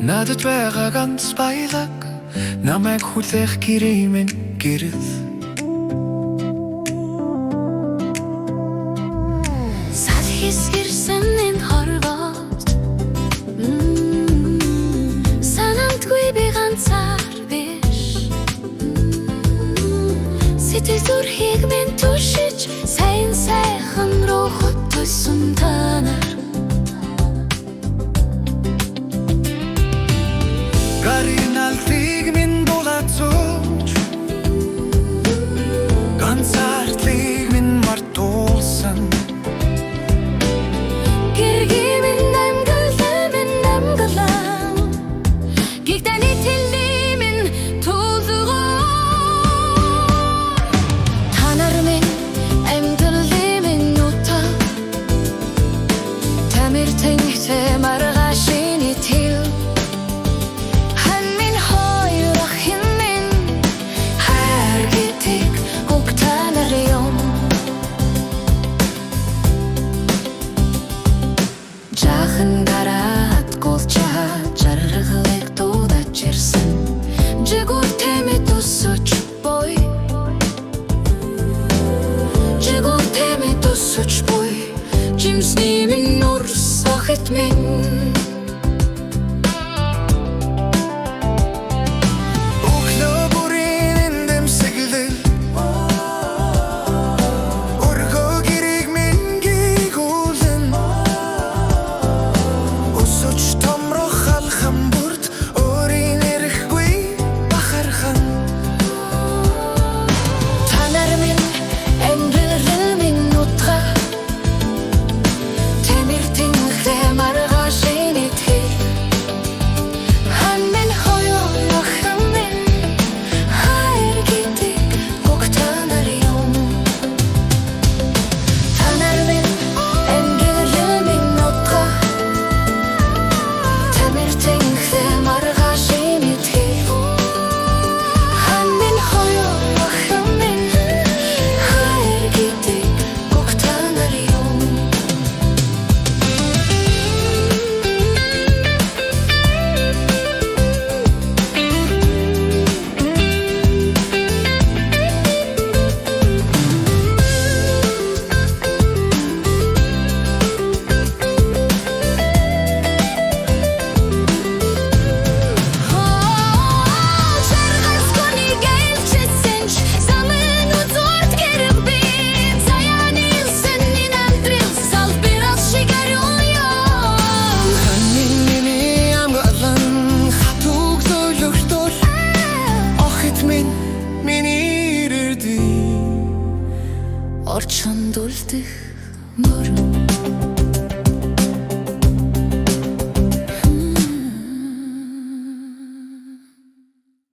Надад байгаа ганц баялаг намайг хүлээх гэрийн гэрэл Сал хэсгэрсэн энэ хорвоос санамдгүй би ганцаар биш Сэтгэл зүрхийг минь түшиж сайн сайхан руу хөтлсөн танаар Гарын алтыг минь дулаацууч ганцаардлыг минь мартуулсан Гэргийн минь амгалан Гигдани тэлний минь тулгоо Танар минь амгалан минь нута Тамир тэнгтэй маргашин итил Хан минь хоёрох хин минь хайргитик гугтанар юм Жахан дараад голчаа жаргалыг дуудаж ирсэн Жигүүр тэмээ тусууч бой Жигүүр тэмээ тусууч бой Жимсний минь нур сахит минь Орчонд үлдэх мөр